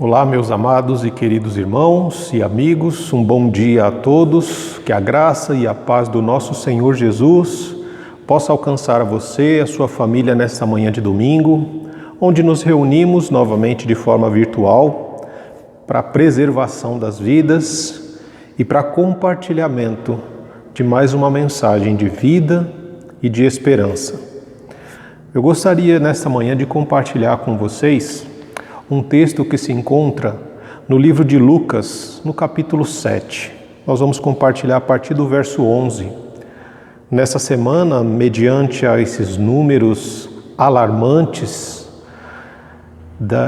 Olá, meus amados e queridos irmãos e amigos, um bom dia a todos, que a graça e a paz do nosso Senhor Jesus possa alcançar a você e a sua família nesta manhã de domingo, onde nos reunimos novamente de forma virtual para a preservação das vidas e para compartilhamento de mais uma mensagem de vida e de esperança. Eu gostaria nesta manhã de compartilhar com vocês um texto que se encontra no livro de Lucas, no capítulo 7. Nós vamos compartilhar a partir do verso 11. Nessa semana, mediante a esses números alarmantes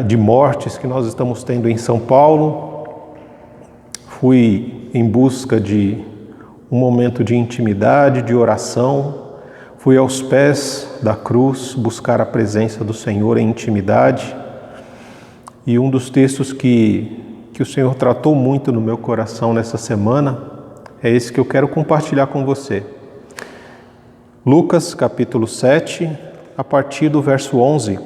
de mortes que nós estamos tendo em São Paulo, fui em busca de um momento de intimidade, de oração, fui aos pés da cruz buscar a presença do Senhor em intimidade. E um dos textos que o Senhor tratou muito no meu coração nessa semana é esse que eu quero compartilhar com você. Lucas capítulo 7, a partir do verso 11.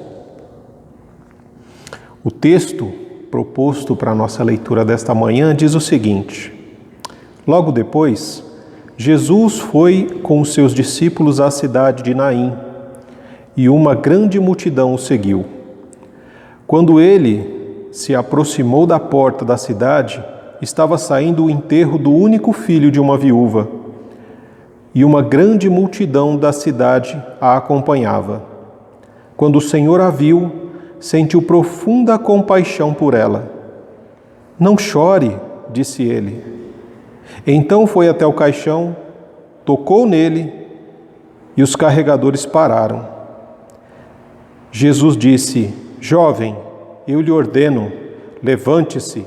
O texto proposto para a nossa leitura desta manhã diz o seguinte: Logo depois, Jesus foi com os seus discípulos à cidade de Naim, e uma grande multidão o seguiu. Quando ele se aproximou da porta da cidade, estava saindo o enterro do único filho de uma viúva, e uma grande multidão da cidade a acompanhava. Quando o Senhor a viu, sentiu profunda compaixão por ela. Não chore, disse ele. Então foi até o caixão, tocou nele, e os carregadores pararam. Jesus disse: Jovem, eu lhe ordeno, levante-se.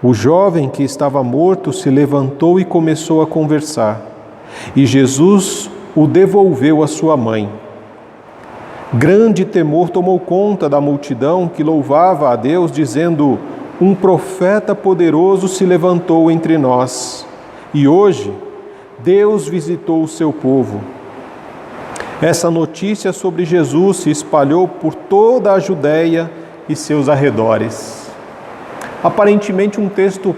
O jovem que estava morto se levantou e começou a conversar, e Jesus o devolveu à sua mãe. Grande temor tomou conta da multidão que louvava a Deus, dizendo: Um profeta poderoso se levantou entre nós, e hoje Deus visitou o seu povo. Essa notícia sobre Jesus se espalhou por toda a Judéia e seus arredores. Aparentemente um texto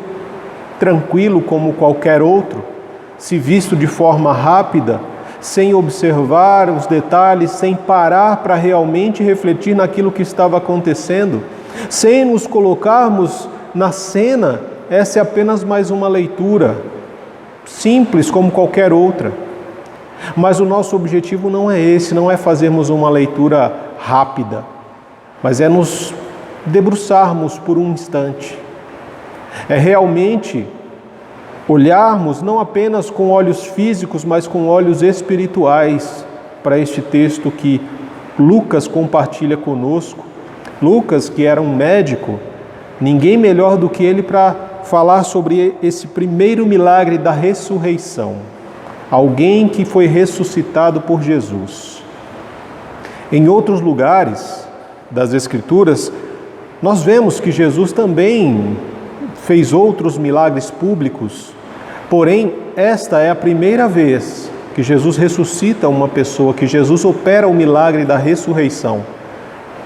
tranquilo como qualquer outro, se visto de forma rápida, sem observar os detalhes, sem parar para realmente refletir naquilo que estava acontecendo, sem nos colocarmos na cena. Essa é apenas mais uma leitura, simples como qualquer outra. Mas o nosso objetivo não é esse, não é fazermos uma leitura rápida, mas é nos debruçarmos por um instante. É realmente olharmos não apenas com olhos físicos, mas com olhos espirituais para este texto que Lucas compartilha conosco. Lucas, que era um médico, ninguém melhor do que ele para falar sobre esse primeiro milagre da ressurreição. Alguém que foi ressuscitado por Jesus. Em outros lugares das Escrituras, nós vemos que Jesus também fez outros milagres públicos, porém, esta é a primeira vez que Jesus ressuscita uma pessoa, que Jesus opera o milagre da ressurreição.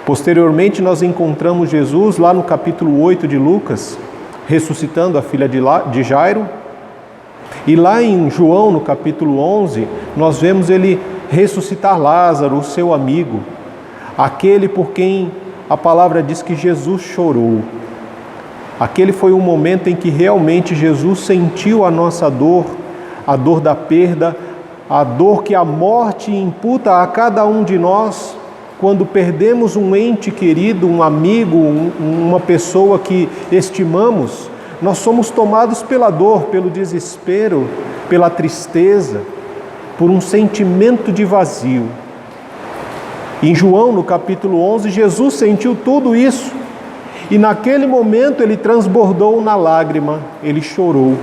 Posteriormente, nós encontramos Jesus lá no capítulo 8 de Lucas, ressuscitando a filha de Jairo. E lá em João, no capítulo 11, nós vemos ele ressuscitar Lázaro, o seu amigo, aquele por quem a palavra diz que Jesus chorou. Aquele foi um momento em que realmente Jesus sentiu a nossa dor, a dor da perda, a dor que a morte imputa a cada um de nós, quando perdemos um ente querido, um amigo, uma pessoa que estimamos. Nós somos tomados pela dor, pelo desespero, pela tristeza, por um sentimento de vazio. Em João, no capítulo 11, Jesus sentiu tudo isso. E naquele momento ele transbordou na lágrima, ele chorou.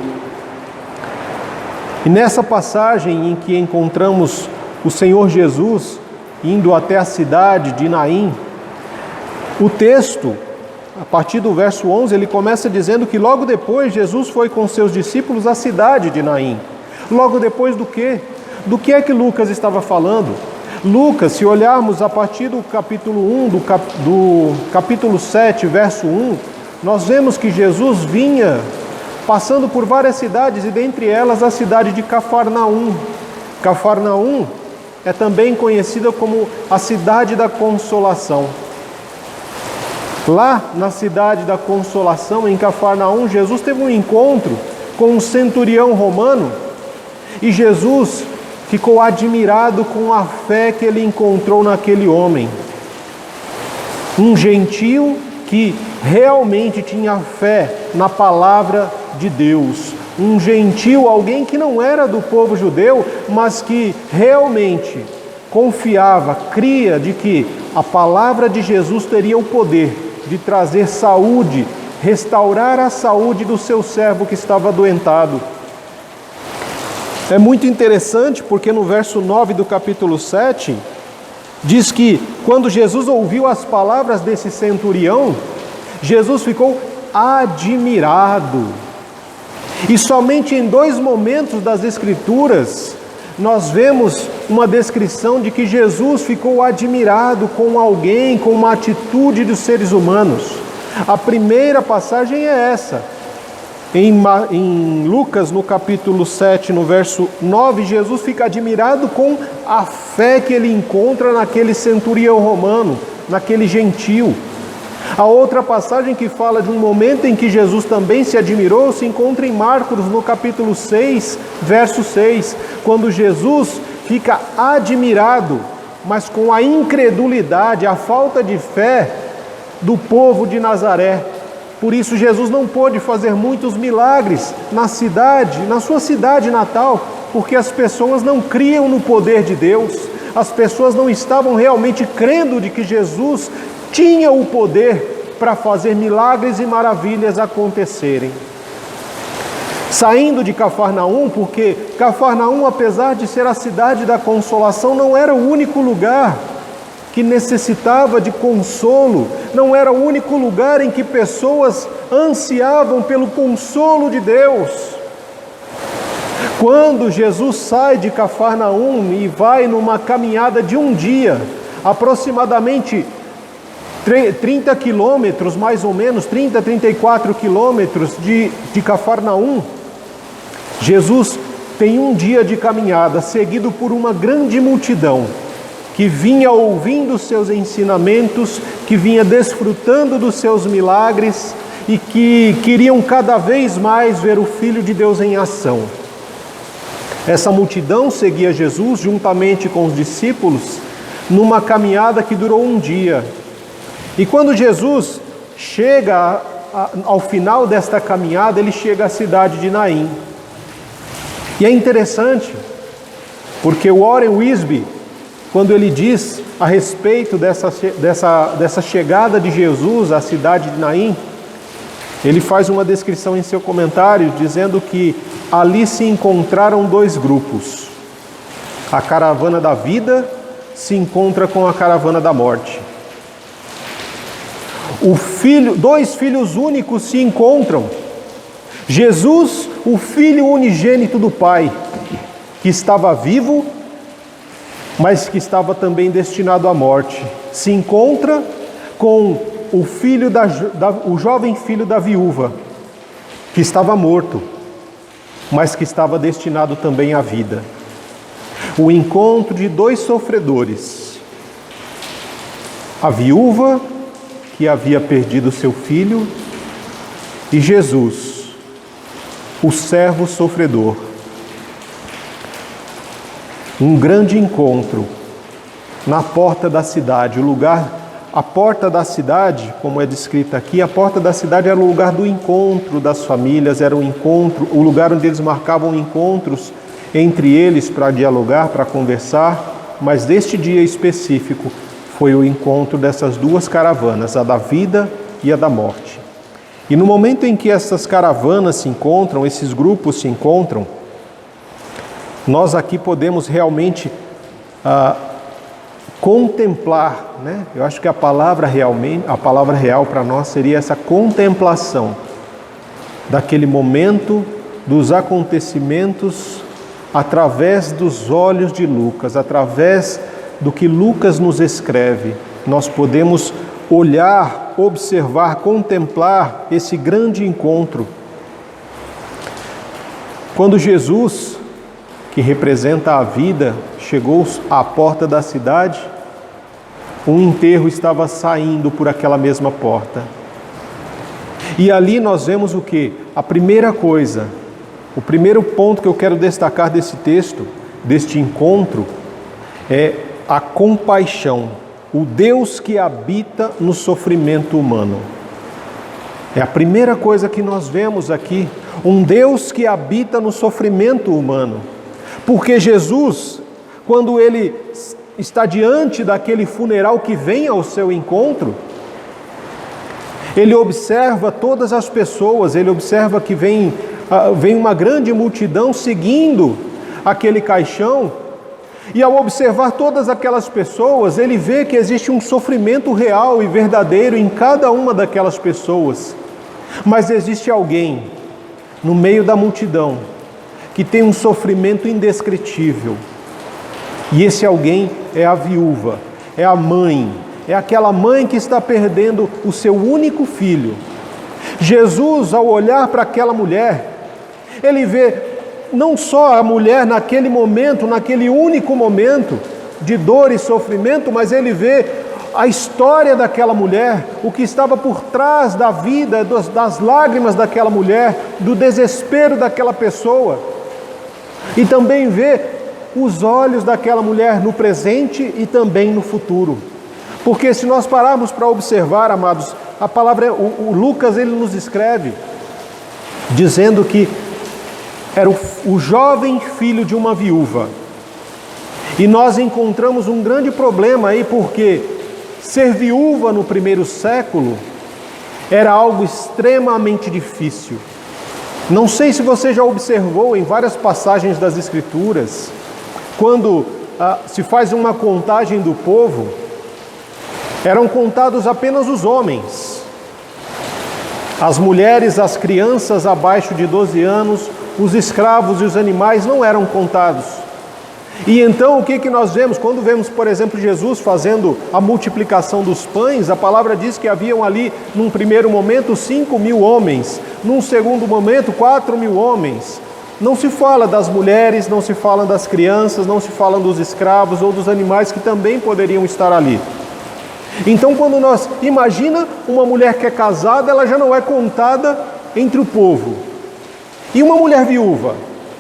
E nessa passagem em que encontramos o Senhor Jesus indo até a cidade de Naim, o texto, a partir do verso 11, ele começa dizendo que logo depois Jesus foi com seus discípulos à cidade de Naim. Logo depois do quê? Do que é que Lucas estava falando? Lucas, se olharmos a partir do capítulo 1, do capítulo 7, verso 1, nós vemos que Jesus vinha passando por várias cidades, e dentre elas a cidade de Cafarnaum. Cafarnaum é também conhecida como a cidade da Consolação. Lá na cidade da Consolação, em Cafarnaum, Jesus teve um encontro com um centurião romano, e Jesus ficou admirado com a fé que ele encontrou naquele homem. Um gentio que realmente tinha fé na palavra de Deus. Um gentio, alguém que não era do povo judeu, mas que realmente confiava, cria de que a palavra de Jesus teria o poder de trazer saúde, restaurar a saúde do seu servo que estava adoentado. É muito interessante porque no verso 9 do capítulo 7, diz que quando Jesus ouviu as palavras desse centurião, Jesus ficou admirado. E somente em 2 momentos das Escrituras, nós vemos uma descrição de que Jesus ficou admirado com alguém, com uma atitude dos seres humanos. A primeira passagem é essa. Em Lucas, no capítulo 7, no verso 9, Jesus fica admirado com a fé que ele encontra naquele centurião romano, naquele gentio. A outra passagem que fala de um momento em que Jesus também se admirou se encontra em Marcos, no capítulo 6, verso 6, quando Jesus fica admirado, mas com a incredulidade, a falta de fé do povo de Nazaré. Por isso Jesus não pôde fazer muitos milagres na sua cidade natal, porque as pessoas não criam no poder de Deus, as pessoas não estavam realmente crendo de que Jesus tinha o poder para fazer milagres e maravilhas acontecerem. Saindo de Cafarnaum, porque Cafarnaum, apesar de ser a cidade da Consolação, não era o único lugar que necessitava de consolo, não era o único lugar em que pessoas ansiavam pelo consolo de Deus. Quando Jesus sai de Cafarnaum e vai numa caminhada de um dia, aproximadamente 30 quilômetros, mais ou menos, 30, 34 quilômetros de Cafarnaum, Jesus tem um dia de caminhada, seguido por uma grande multidão, que vinha ouvindo os seus ensinamentos, que vinha desfrutando dos seus milagres e que queriam cada vez mais ver o Filho de Deus em ação. Essa multidão seguia Jesus juntamente com os discípulos numa caminhada que durou um dia. E quando Jesus chega ao final desta caminhada, ele chega à cidade de Naim. E é interessante, porque o Warren Wiersbe, quando ele diz a respeito dessa chegada de Jesus à cidade de Naim, ele faz uma descrição em seu comentário, dizendo que ali se encontraram 2 grupos. A caravana da vida se encontra com a caravana da morte. 2 filhos únicos se encontram. Jesus, o Filho unigênito do Pai, que estava vivo, mas que estava também destinado à morte, se encontra com o jovem filho da viúva, que estava morto, mas que estava destinado também à vida. O encontro de 2 sofredores, a viúva que havia perdido seu filho e Jesus, o servo sofredor. Um grande encontro na porta da cidade, a porta da cidade, como é descrita aqui, a porta da cidade era o lugar do encontro das famílias, era o lugar onde eles marcavam encontros entre eles para dialogar, para conversar, mas deste dia específico foi o encontro dessas 2 caravanas, a da vida e a da morte. E no momento em que essas caravanas se encontram, esses grupos se encontram, nós aqui podemos realmente contemplar, né? Eu acho que a palavra real para nós seria essa contemplação daquele momento, dos acontecimentos, através dos olhos de Lucas, através do que Lucas nos escreve. Nós podemos olhar, observar, contemplar esse grande encontro. Quando Jesus, que representa a vida, chegou à porta da cidade, um enterro estava saindo por aquela mesma porta. E ali nós vemos o quê? A primeira coisa, o primeiro ponto que eu quero destacar desse texto, deste encontro, é a compaixão. O Deus que habita no sofrimento humano. É a primeira coisa que nós vemos aqui. Um Deus que habita no sofrimento humano. Porque Jesus, quando ele está diante daquele funeral que vem ao seu encontro, ele observa todas as pessoas, ele observa que vem uma grande multidão seguindo aquele caixão, e ao observar todas aquelas pessoas, ele vê que existe um sofrimento real e verdadeiro em cada uma daquelas pessoas. Mas existe alguém no meio da multidão que tem um sofrimento indescritível. E esse alguém é a viúva, é a mãe, é aquela mãe que está perdendo o seu único filho. Jesus, ao olhar para aquela mulher, ele vê não só a mulher naquele momento, naquele único momento de dor e sofrimento, mas ele vê a história daquela mulher, o que estava por trás da vida, das lágrimas daquela mulher, do desespero daquela pessoa. E também vê os olhos daquela mulher no presente e também no futuro. Porque se nós pararmos para observar, amados, a palavra, o Lucas, ele nos escreve dizendo que era o jovem filho de uma viúva. E nós encontramos um grande problema aí, porque ser viúva no primeiro século era algo extremamente difícil. Não sei se você já observou em várias passagens das Escrituras, quando se faz uma contagem do povo, eram contados apenas os homens. As mulheres, as crianças abaixo de 12 anos, os escravos e os animais não eram contados. E então o que nós vemos? Quando vemos, por exemplo, Jesus fazendo a multiplicação dos pães, a palavra diz que haviam ali, num primeiro momento, 5.000 homens, num segundo momento, 4.000 homens. Não se fala das mulheres, não se fala das crianças, não se fala dos escravos ou dos animais que também poderiam estar ali. Então, quando nós imagina uma mulher que é casada, ela já não é contada entre o povo. E uma mulher viúva?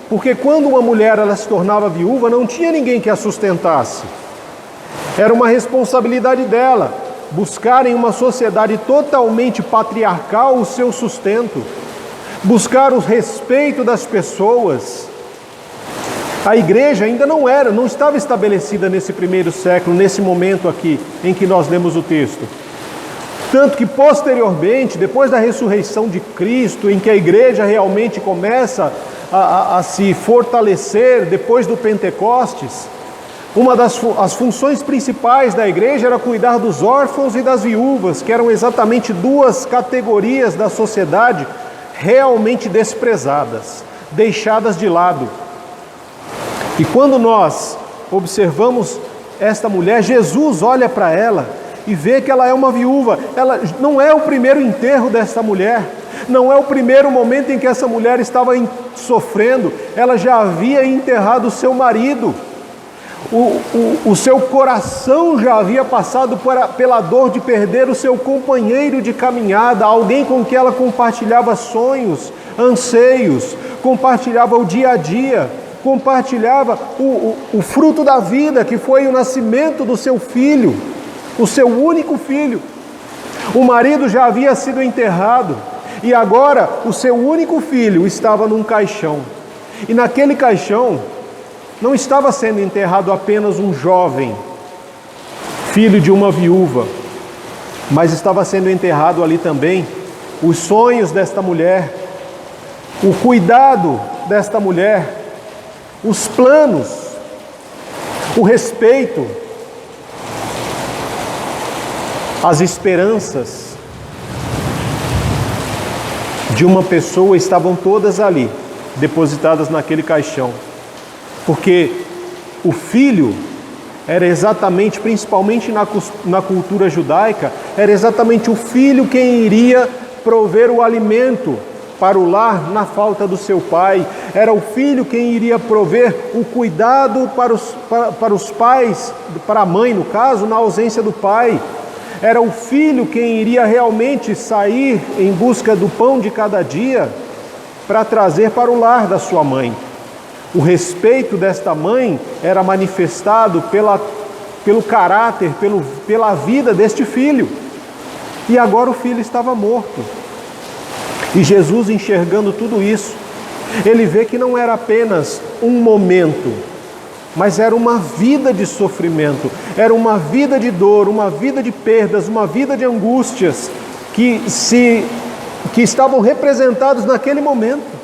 Porque quando uma mulher ela se tornava viúva, não tinha ninguém que a sustentasse. Era uma responsabilidade dela buscar em uma sociedade totalmente patriarcal o seu sustento, buscar o respeito das pessoas. A igreja ainda não estava estabelecida nesse primeiro século, nesse momento aqui em que nós lemos o texto. Tanto que posteriormente, depois da ressurreição de Cristo, em que a igreja realmente começa a se fortalecer, depois do Pentecostes, uma das funções principais da igreja era cuidar dos órfãos e das viúvas, que eram exatamente duas categorias da sociedade realmente desprezadas, deixadas de lado. E quando nós observamos esta mulher, Jesus olha para ela e vê que ela é uma viúva. Ela não é o primeiro enterro desta mulher, não é o primeiro momento em que essa mulher estava sofrendo. Ela já havia enterrado o seu marido, o seu coração já havia passado pela dor de perder o seu companheiro de caminhada, alguém com quem ela compartilhava sonhos, anseios, compartilhava o dia a dia, compartilhava o fruto da vida, que foi o nascimento do seu filho, o seu único filho. O marido já havia sido enterrado e agora o seu único filho estava num caixão. E naquele caixão não estava sendo enterrado apenas um jovem, filho de uma viúva, mas estava sendo enterrado ali também os sonhos desta mulher, o cuidado desta mulher, os planos, o respeito, as esperanças de uma pessoa estavam todas ali, depositadas naquele caixão. Porque o filho era exatamente, principalmente na cultura judaica, era exatamente o filho quem iria prover o alimento para o lar na falta do seu pai. Era o filho quem iria prover o cuidado para os pais, para a mãe no caso, na ausência do pai. Era o filho quem iria realmente sair em busca do pão de cada dia para trazer para o lar da sua mãe. O respeito desta mãe era manifestado pelo caráter, pela vida deste filho. E agora o filho estava morto. E Jesus, enxergando tudo isso, ele vê que não era apenas um momento, mas era uma vida de sofrimento, era uma vida de dor, uma vida de perdas, uma vida de angústias que estavam representados naquele momento.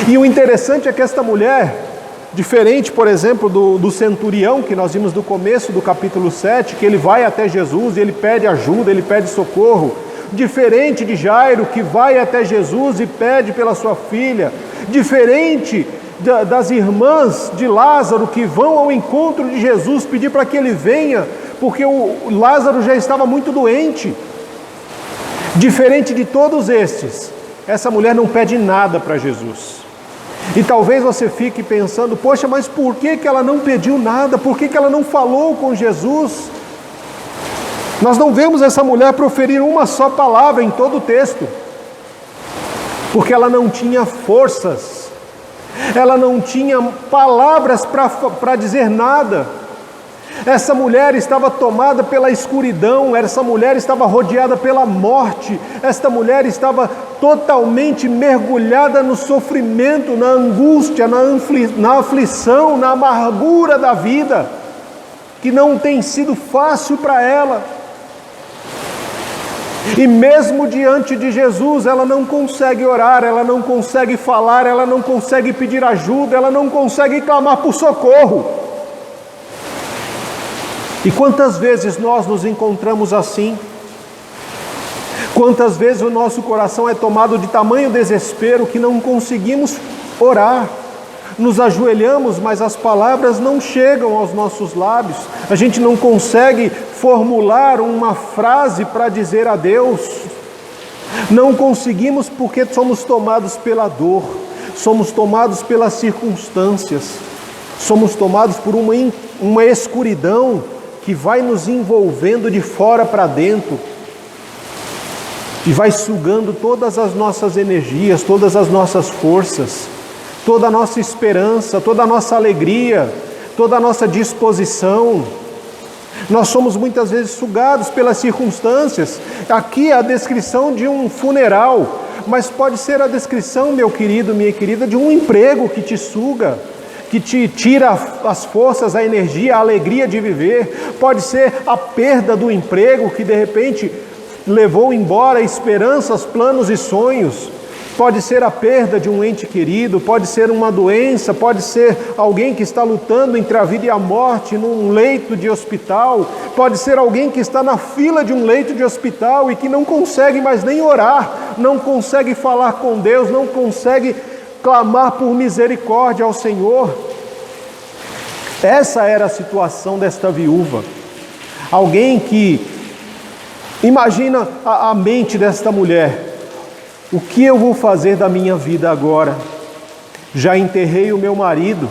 E o interessante é que esta mulher, diferente, por exemplo, do centurião que nós vimos no começo do capítulo 7, que ele vai até Jesus e ele pede ajuda, ele pede socorro, diferente de Jairo, que vai até Jesus e pede pela sua filha, diferente das irmãs de Lázaro que vão ao encontro de Jesus pedir para que ele venha, porque o Lázaro já estava muito doente. Diferente de todos estes, essa mulher não pede nada para Jesus. E talvez você fique pensando, poxa, mas por que ela não pediu nada? Por que ela não falou com Jesus? Nós não vemos essa mulher proferir uma só palavra em todo o texto, porque ela não tinha forças, ela não tinha palavras para dizer nada. Essa mulher estava tomada pela escuridão, essa mulher estava rodeada pela morte, esta mulher estava totalmente mergulhada no sofrimento, na angústia, na aflição, na amargura da vida, que não tem sido fácil para ela. E mesmo diante de Jesus, ela não consegue orar, ela não consegue falar, ela não consegue pedir ajuda, ela não consegue clamar por socorro. E quantas vezes nós nos encontramos assim? Quantas vezes o nosso coração é tomado de tamanho desespero que não conseguimos orar? Nos ajoelhamos, mas as palavras não chegam aos nossos lábios. A gente não consegue formular uma frase para dizer a Deus. Não conseguimos porque somos tomados pela dor, somos tomados pelas circunstâncias, somos tomados por uma escuridão que vai nos envolvendo de fora para dentro e vai sugando todas as nossas energias, todas as nossas forças, toda a nossa esperança, toda a nossa alegria, toda a nossa disposição. Nós somos muitas vezes sugados pelas circunstâncias. Aqui é a descrição de um funeral, mas pode ser a descrição, meu querido, minha querida, de um emprego que te suga, que te tira as forças, a energia, a alegria de viver. Pode ser a perda do emprego que de repente levou embora esperanças, planos e sonhos. Pode ser a perda de um ente querido, pode ser uma doença, pode ser alguém que está lutando entre a vida e a morte num leito de hospital, pode ser alguém que está na fila de um leito de hospital e que não consegue mais nem orar, não consegue falar com Deus, não consegue clamar por misericórdia ao Senhor. Essa era a situação desta viúva. Alguém que, imagina a mente desta mulher. O que eu vou fazer da minha vida agora? Já enterrei o meu marido,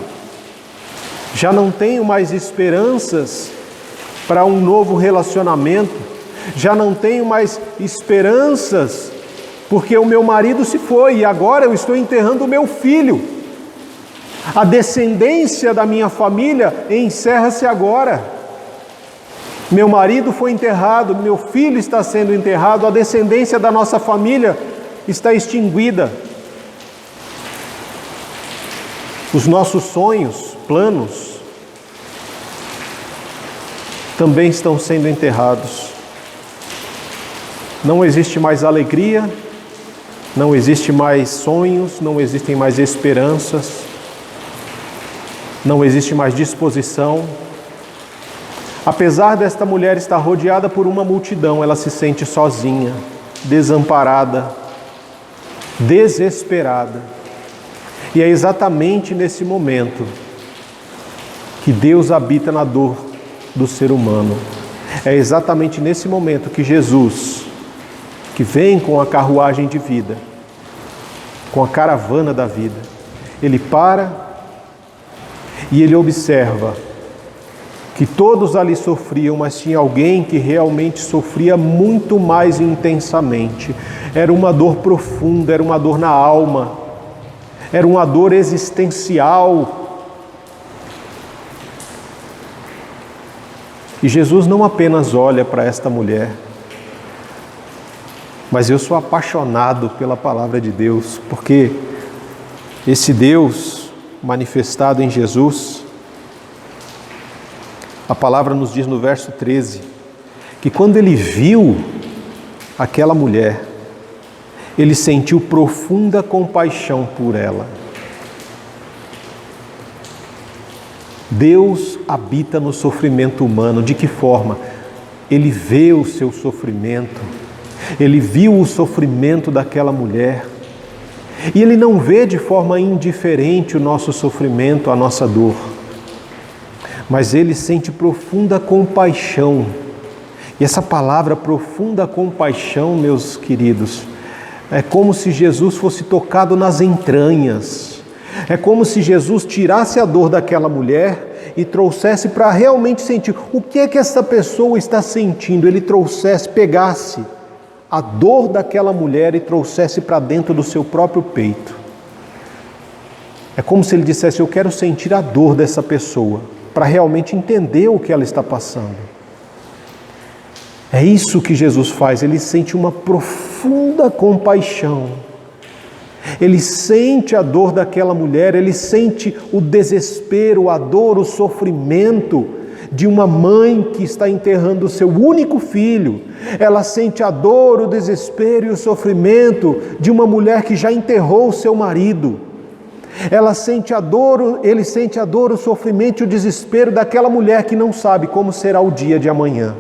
já não tenho mais esperanças para um novo relacionamento, já não tenho mais esperanças porque o meu marido se foi e agora eu estou enterrando o meu filho. A descendência da minha família encerra-se agora. Meu marido foi enterrado, meu filho está sendo enterrado, a descendência da nossa família está extinguida. Os nossos sonhos, planos, também estão sendo enterrados. Não existe mais alegria, não existe mais sonhos, não existem mais esperanças, não existe mais disposição. Apesar desta mulher estar rodeada por uma multidão, ela se sente sozinha, desamparada, desesperada. E é exatamente nesse momento que Deus habita na dor do ser humano. É exatamente nesse momento que Jesus, que vem com a carruagem de vida, com a caravana da vida, ele para e ele observa que todos ali sofriam, mas tinha alguém que realmente sofria muito mais intensamente. Era uma dor profunda, era uma dor na alma, era uma dor existencial. E Jesus não apenas olha para esta mulher, mas eu sou apaixonado pela palavra de Deus, porque esse Deus manifestado em Jesus, a palavra nos diz no verso 13, que quando ele viu aquela mulher, ele sentiu profunda compaixão por ela. Deus habita no sofrimento humano. De que forma? Ele vê o seu sofrimento, ele viu o sofrimento daquela mulher, e ele não vê de forma indiferente o nosso sofrimento, a nossa dor, mas ele sente profunda compaixão. E essa palavra profunda compaixão, meus queridos, é como se Jesus fosse tocado nas entranhas. É como se Jesus tirasse a dor daquela mulher e trouxesse para realmente sentir o que é que essa pessoa está sentindo. Ele trouxesse, pegasse a dor daquela mulher e trouxesse para dentro do seu próprio peito. É como se ele dissesse: eu quero sentir a dor dessa pessoa, para realmente entender o que ela está passando. É isso que Jesus faz, ele sente uma profunda compaixão. Ele sente a dor daquela mulher, ele sente o desespero, a dor, o sofrimento de uma mãe que está enterrando o seu único filho. Ela sente a dor, o desespero e o sofrimento de uma mulher que já enterrou o seu marido. Ela sente a dor, ele sente a dor, o sofrimento e o desespero daquela mulher que não sabe como será o dia de amanhã.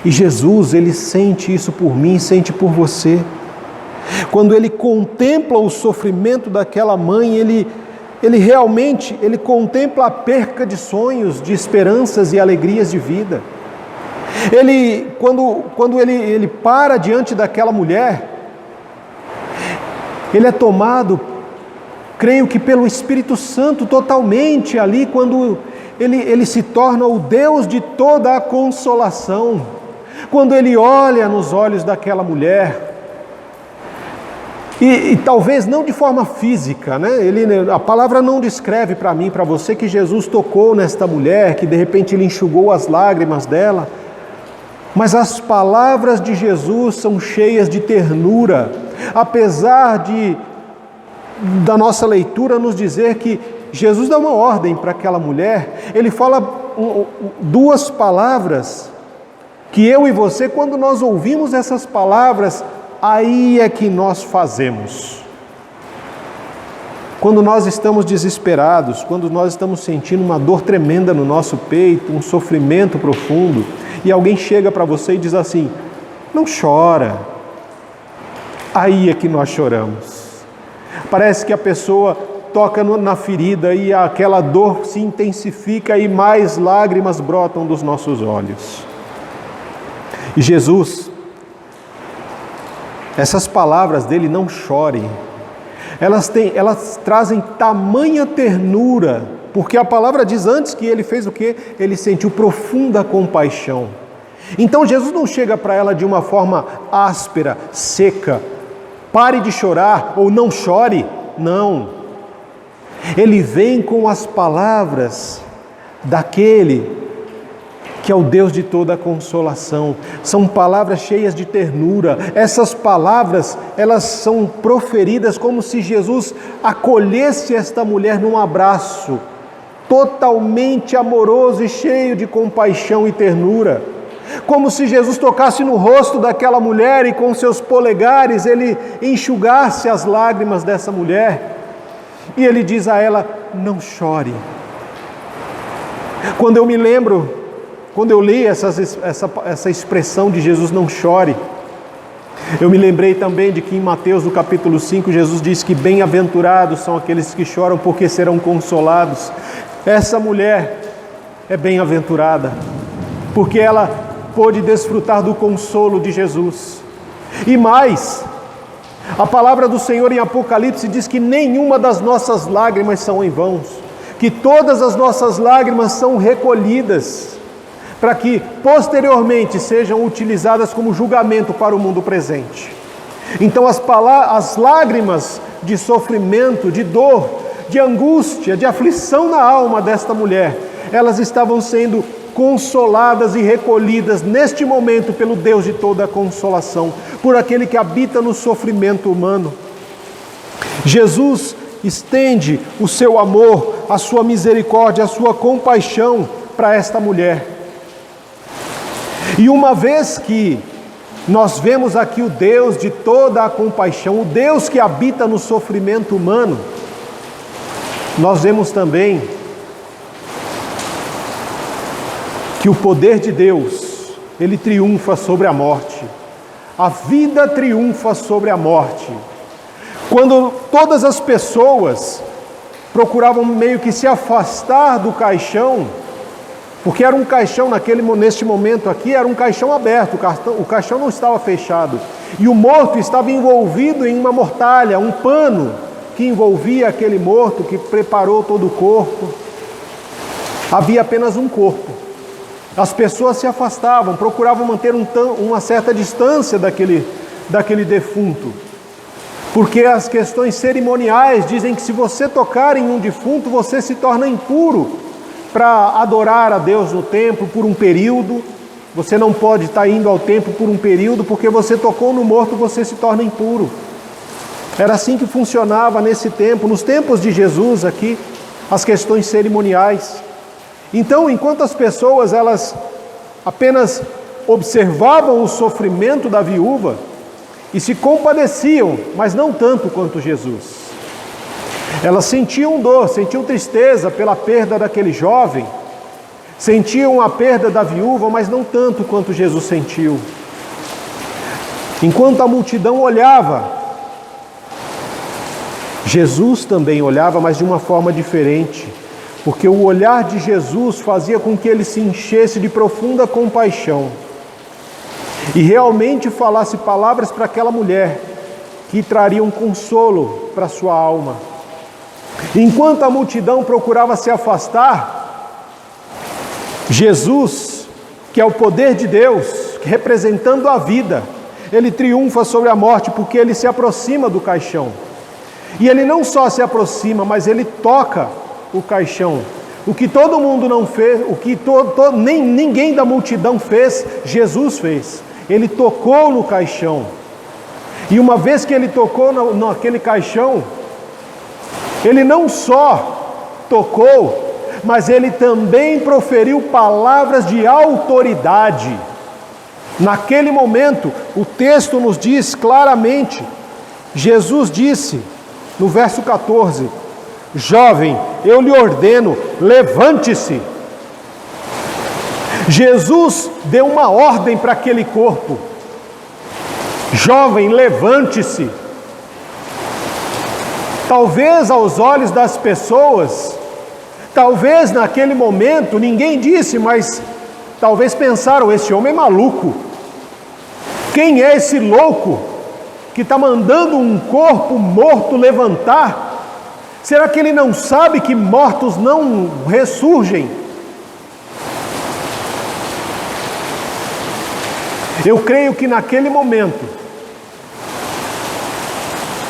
E Jesus, ele sente isso por mim, sente por você. Quando ele contempla o sofrimento daquela mãe, ele realmente contempla a perca de sonhos, de esperanças e alegrias de vida. Quando ele para diante daquela mulher, ele é tomado, creio que pelo Espírito Santo totalmente ali, quando ele se torna o Deus de toda a consolação. Quando ele olha nos olhos daquela mulher, e talvez não de forma física, né? A palavra não descreve para mim, para você, que Jesus tocou nesta mulher, que de repente ele enxugou as lágrimas dela, mas as palavras de Jesus são cheias de ternura, apesar da nossa leitura nos dizer que Jesus dá uma ordem para aquela mulher. Ele fala duas palavras que eu e você, quando nós ouvimos essas palavras, aí é que nós fazemos. Quando nós estamos desesperados, quando nós estamos sentindo uma dor tremenda no nosso peito, um sofrimento profundo, e alguém chega para você e diz assim: não chora. Aí é que nós choramos. Parece que a pessoa toca na ferida e aquela dor se intensifica e mais lágrimas brotam dos nossos olhos. E Jesus, essas palavras dele, não chore, elas trazem tamanha ternura, porque a palavra diz antes que ele fez o quê? Ele sentiu profunda compaixão. Então Jesus não chega para ela de uma forma áspera, seca: pare de chorar ou não chore. Não. Ele vem com as palavras daquele que é o Deus de toda a consolação. São palavras cheias de ternura. Essas palavras, elas são proferidas como se Jesus acolhesse esta mulher num abraço totalmente amoroso e cheio de compaixão e ternura. Como se Jesus tocasse no rosto daquela mulher e com seus polegares ele enxugasse as lágrimas dessa mulher. E ele diz a ela: não chore. Quando eu li essa expressão de Jesus, não chore, Eu me lembrei também de que em Mateus, no capítulo 5, Jesus diz que bem-aventurados são aqueles que choram porque serão consolados. Essa mulher é bem-aventurada, porque ela pôde desfrutar do consolo de Jesus. E mais, a palavra do Senhor em Apocalipse diz que nenhuma das nossas lágrimas são em vão, que todas as nossas lágrimas são recolhidas, para que posteriormente sejam utilizadas como julgamento para o mundo presente. Então as lágrimas de sofrimento, de dor, de angústia, de aflição na alma desta mulher, elas estavam sendo consoladas e recolhidas neste momento pelo Deus de toda a consolação, por aquele que habita no sofrimento humano. Jesus estende o seu amor, a sua misericórdia, a sua compaixão para esta mulher. E uma vez que nós vemos aqui o Deus de toda a compaixão, o Deus que habita no sofrimento humano, nós vemos também que o poder de Deus, ele triunfa sobre a morte. A vida triunfa sobre a morte. Quando todas as pessoas procuravam meio que se afastar do caixão, porque era um caixão neste momento aqui, era um caixão aberto, o caixão não estava fechado. E o morto estava envolvido em uma mortalha, um pano que envolvia aquele morto, que preparou todo o corpo. Havia apenas um corpo. As pessoas se afastavam, procuravam manter uma certa distância daquele defunto. Porque as questões cerimoniais dizem que se você tocar em um defunto, você se torna impuro para adorar a Deus no templo por um período. Você não pode estar indo ao templo por um período, porque você tocou no morto, você se torna impuro. Era assim que funcionava nesse tempo, nos tempos de Jesus aqui, as questões cerimoniais. Então, enquanto as pessoas elas apenas observavam o sofrimento da viúva e se compadeciam, mas não tanto quanto Jesus. Elas sentiam dor, sentiam tristeza pela perda daquele jovem, sentiam a perda da viúva, mas não tanto quanto Jesus sentiu. Enquanto a multidão olhava, Jesus também olhava, mas de uma forma diferente, porque o olhar de Jesus fazia com que ele se enchesse de profunda compaixão e realmente falasse palavras para aquela mulher que trariam consolo para sua alma. Enquanto a multidão procurava se afastar, Jesus, que é o poder de Deus, representando a vida, ele triunfa sobre a morte, porque ele se aproxima do caixão. E ele não só se aproxima, mas ele toca o caixão. O que todo mundo não fez, o que ninguém da multidão fez, Jesus fez. Ele tocou no caixão. E uma vez que ele tocou naquele caixão, ele não só tocou, mas ele também proferiu palavras de autoridade. Naquele momento, o texto nos diz claramente, Jesus disse, no verso 14, jovem, eu lhe ordeno, levante-se. Jesus deu uma ordem para aquele corpo. Jovem, levante-se. Talvez aos olhos das pessoas, talvez naquele momento, ninguém disse, mas talvez pensaram, esse homem é maluco. Quem é esse louco que está mandando um corpo morto levantar? Será que ele não sabe que mortos não ressurgem? Eu creio que naquele momento,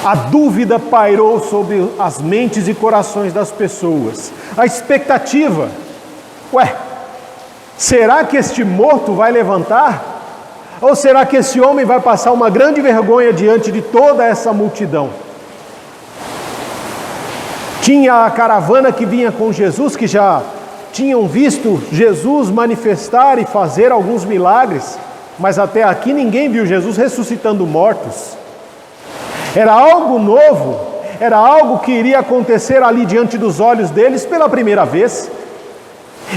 a dúvida pairou sobre as mentes e corações das pessoas. A expectativa, será que este morto vai levantar? Ou será que esse homem vai passar uma grande vergonha diante de toda essa multidão? Tinha a caravana que vinha com Jesus, que já tinham visto Jesus manifestar e fazer alguns milagres, mas até aqui ninguém viu Jesus ressuscitando mortos. Era algo novo, era algo que iria acontecer ali diante dos olhos deles pela primeira vez.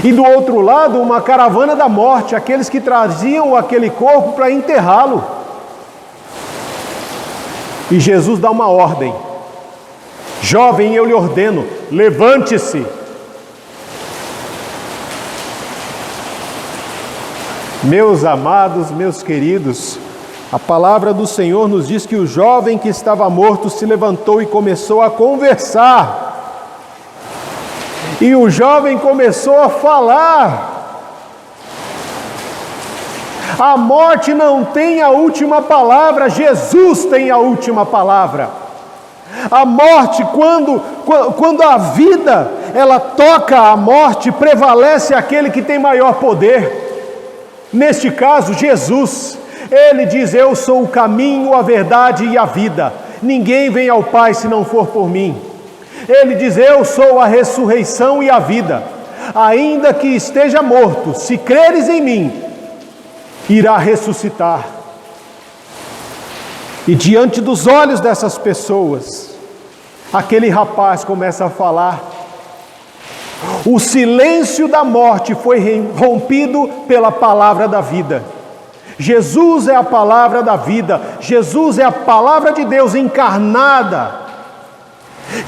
E do outro lado, uma caravana da morte, aqueles que traziam aquele corpo para enterrá-lo. E Jesus dá uma ordem: jovem, eu lhe ordeno, levante-se. Meus amados, meus queridos, a palavra do Senhor nos diz que o jovem que estava morto se levantou e começou a conversar. E o jovem começou a falar. A morte não tem a última palavra, Jesus tem a última palavra. A morte, quando a vida, ela toca a morte, prevalece aquele que tem maior poder. Neste caso, Jesus. Ele diz: eu sou o caminho, a verdade e a vida. Ninguém vem ao Pai se não for por mim. Ele diz: eu sou a ressurreição e a vida. Ainda que esteja morto, se creres em mim, irá ressuscitar. E diante dos olhos dessas pessoas, aquele rapaz começa a falar. O silêncio da morte foi rompido pela palavra da vida. Jesus é a palavra da vida. Jesus é a palavra de Deus encarnada,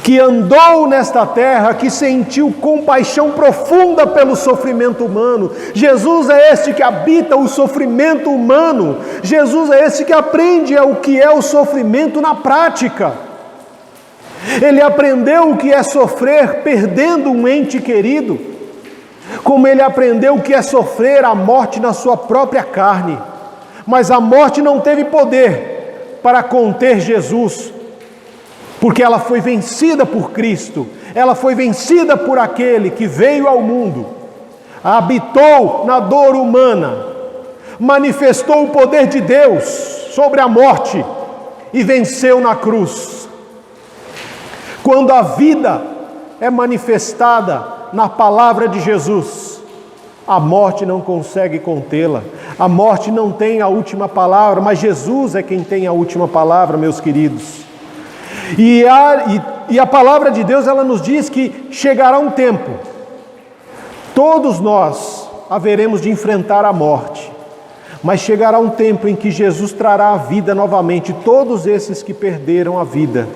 que andou nesta terra, que sentiu compaixão profunda pelo sofrimento humano. Jesus é este que habita o sofrimento humano. Jesus é este que aprende o que é o sofrimento na prática. Ele aprendeu o que é sofrer perdendo um ente querido, como ele aprendeu o que é sofrer a morte na sua própria carne. Mas a morte não teve poder para conter Jesus, porque ela foi vencida por Cristo, ela foi vencida por aquele que veio ao mundo, habitou na dor humana, manifestou o poder de Deus sobre a morte e venceu na cruz. Quando a vida é manifestada na palavra de Jesus, a morte não consegue contê-la. A morte não tem a última palavra, mas Jesus é quem tem a última palavra, meus queridos. E a palavra de Deus, ela nos diz que chegará um tempo, todos nós haveremos de enfrentar a morte, mas chegará um tempo em que Jesus trará a vida novamente, todos esses que perderam a vida.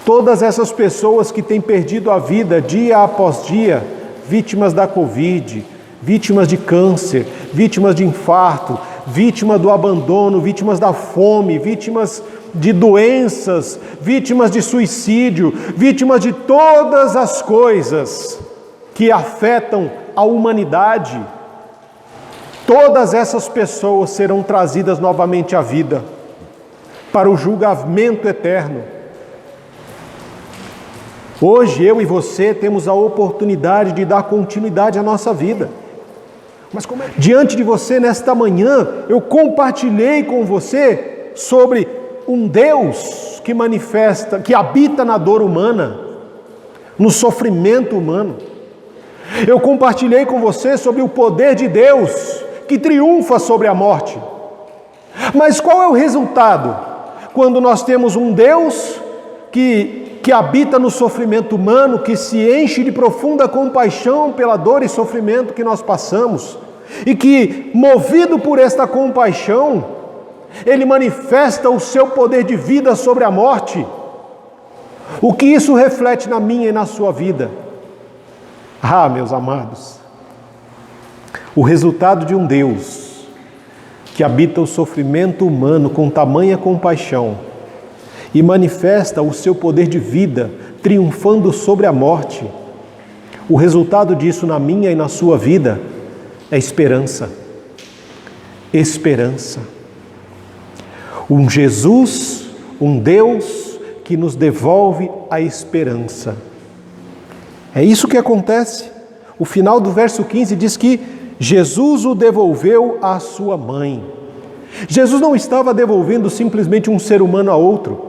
Todas essas pessoas que têm perdido a vida dia após dia, vítimas da Covid, vítimas de câncer, vítimas de infarto, vítimas do abandono, vítimas da fome, vítimas de doenças, vítimas de suicídio, vítimas de todas as coisas que afetam a humanidade. Todas essas pessoas serão trazidas novamente à vida para o julgamento eterno. Hoje, eu e você temos a oportunidade de dar continuidade à nossa vida. Mas diante de você, nesta manhã, eu compartilhei com você sobre um Deus que manifesta, que habita na dor humana, no sofrimento humano. Eu compartilhei com você sobre o poder de Deus que triunfa sobre a morte. Mas qual é o resultado quando nós temos um Deus que habita no sofrimento humano, que se enche de profunda compaixão pela dor e sofrimento que nós passamos, e que, movido por esta compaixão, Ele manifesta o seu poder de vida sobre a morte? O que isso reflete na minha e na sua vida? Ah, meus amados, o resultado de um Deus que habita o sofrimento humano com tamanha compaixão e manifesta o seu poder de vida, triunfando sobre a morte. O resultado disso na minha e na sua vida é esperança. Esperança. Um Jesus, um Deus que nos devolve a esperança. É isso que acontece. O final do verso 15 diz que Jesus o devolveu à sua mãe. Jesus não estava devolvendo simplesmente um ser humano a outro.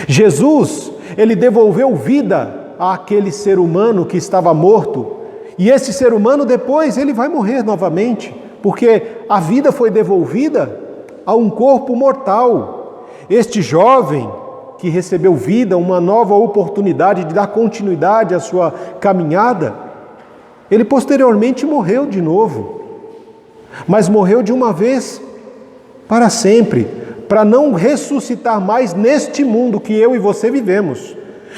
Jesus, Ele devolveu vida àquele ser humano que estava morto, e esse ser humano depois, ele vai morrer novamente, porque a vida foi devolvida a um corpo mortal. Este jovem que recebeu vida, uma nova oportunidade de dar continuidade à sua caminhada, ele posteriormente morreu de novo, mas morreu de uma vez para sempre, para não ressuscitar mais neste mundo que eu e você vivemos,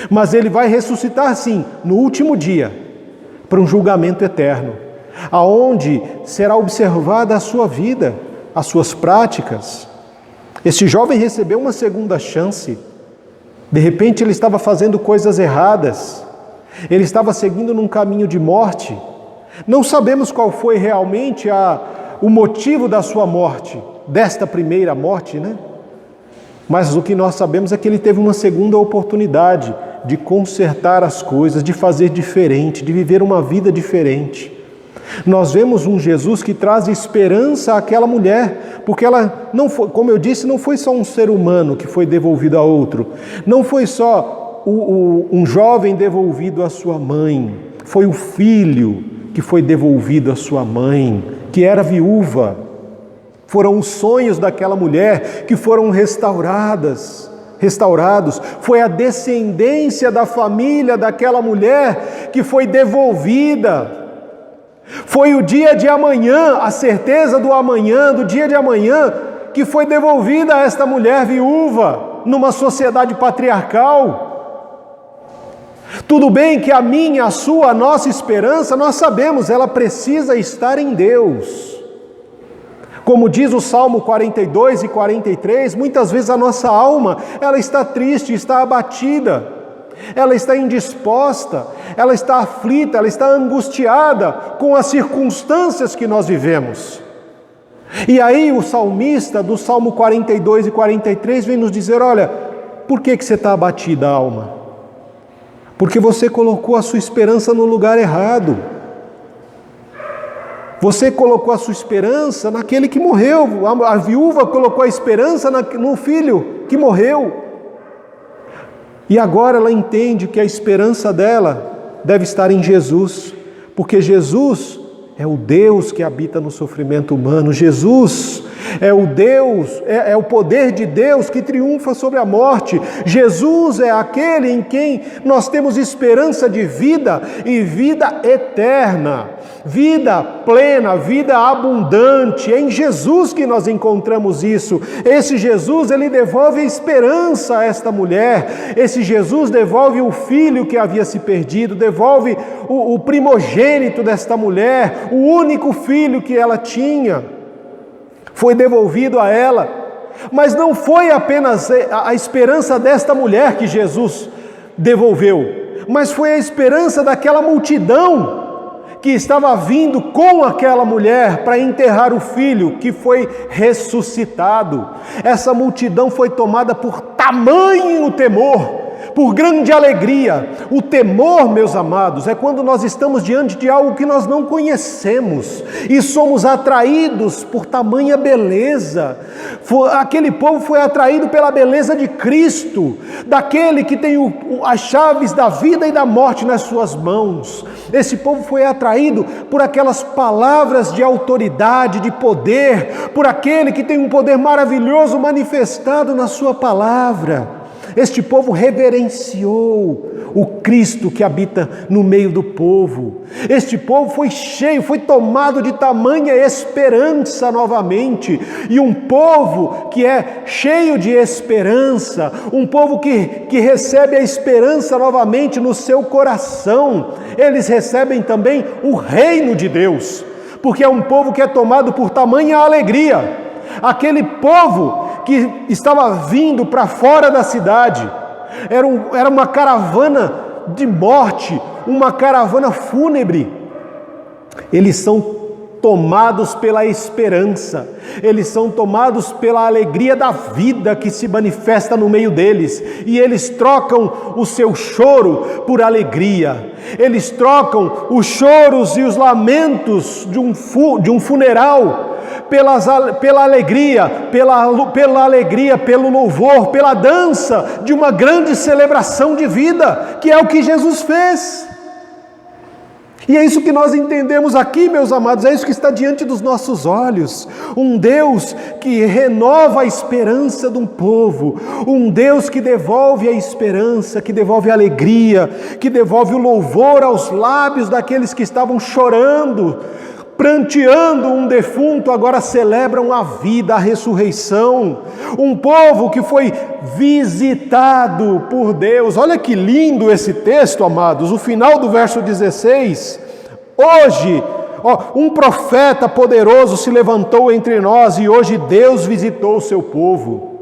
mas Ele vai ressuscitar sim, no último dia, para um julgamento eterno, aonde será observada a sua vida, as suas práticas. Esse jovem recebeu uma segunda chance. De repente ele estava fazendo coisas erradas, ele estava seguindo num caminho de morte. Não sabemos qual foi realmente o motivo da sua morte, desta primeira morte, né? Mas o que nós sabemos é que ele teve uma segunda oportunidade de consertar as coisas, de fazer diferente, de viver uma vida diferente. Nós vemos um Jesus que traz esperança àquela mulher, porque ela não foi, como eu disse, não foi só um ser humano que foi devolvido a outro, não foi só um jovem devolvido à sua mãe, foi o filho que foi devolvido à sua mãe, que era viúva. Foram os sonhos daquela mulher que foram restaurados. Foi a descendência da família daquela mulher que foi devolvida. Foi o dia de amanhã, a certeza do amanhã, do dia de amanhã, que foi devolvida a esta mulher viúva numa sociedade patriarcal. Tudo bem que a minha, a sua, a nossa esperança, nós sabemos, ela precisa estar em Deus. Como diz o Salmo 42 e 43, muitas vezes a nossa alma, ela está triste, está abatida, ela está indisposta, ela está aflita, ela está angustiada com as circunstâncias que nós vivemos. E aí o salmista do Salmo 42 e 43 vem nos dizer, olha, por que você está abatida, alma? Porque você colocou a sua esperança no lugar errado. Você colocou a sua esperança naquele que morreu. A viúva colocou a esperança no filho que morreu. E agora ela entende que a esperança dela deve estar em Jesus, porque Jesus é o Deus que habita no sofrimento humano. Jesus é o Deus, é o poder de Deus que triunfa sobre a morte. Jesus é aquele em quem nós temos esperança de vida e vida eterna, vida plena, vida abundante. É em Jesus que nós encontramos isso. Esse Jesus, ele devolve a esperança a esta mulher. Esse Jesus devolve o filho que havia se perdido, devolve o primogênito desta mulher, o único filho que ela tinha. Foi devolvido a ela, mas não foi apenas a esperança desta mulher que Jesus devolveu, mas foi a esperança daquela multidão que estava vindo com aquela mulher para enterrar o filho que foi ressuscitado. Essa multidão foi tomada por tamanho temor, por grande alegria. O temor, meus amados, é quando nós estamos diante de algo que nós não conhecemos e somos atraídos por tamanha beleza. Aquele povo foi atraído pela beleza de Cristo, daquele que tem as chaves da vida e da morte nas suas mãos. Esse povo foi atraído por aquelas palavras de autoridade, de poder, por aquele que tem um poder maravilhoso manifestado na sua palavra. Este povo reverenciou o Cristo que habita no meio do povo. Este povo foi cheio, foi tomado de tamanha esperança novamente. E um povo que é cheio de esperança, um povo que recebe a esperança novamente no seu coração, eles recebem também o reino de Deus, porque é um povo que é tomado por tamanha alegria. Aquele povo que estava vindo para fora da cidade, era uma caravana de morte, uma caravana fúnebre. Eles são tomados pela esperança, eles são tomados pela alegria da vida que se manifesta no meio deles, e eles trocam o seu choro por alegria, eles trocam os choros e os lamentos de um funeral pela alegria, pelo louvor, pela dança de uma grande celebração de vida, que é o que Jesus fez. E é isso que nós entendemos aqui, meus amados, é isso que está diante dos nossos olhos. Um Deus que renova a esperança de um povo, um Deus que devolve a esperança, que devolve a alegria, que devolve o louvor aos lábios daqueles que estavam chorando pranteando um defunto, agora celebram a vida, a ressurreição. Um povo que foi visitado por Deus. Olha que lindo esse texto, amados. O final do verso 16. Hoje, um profeta poderoso se levantou entre nós e hoje Deus visitou o seu povo.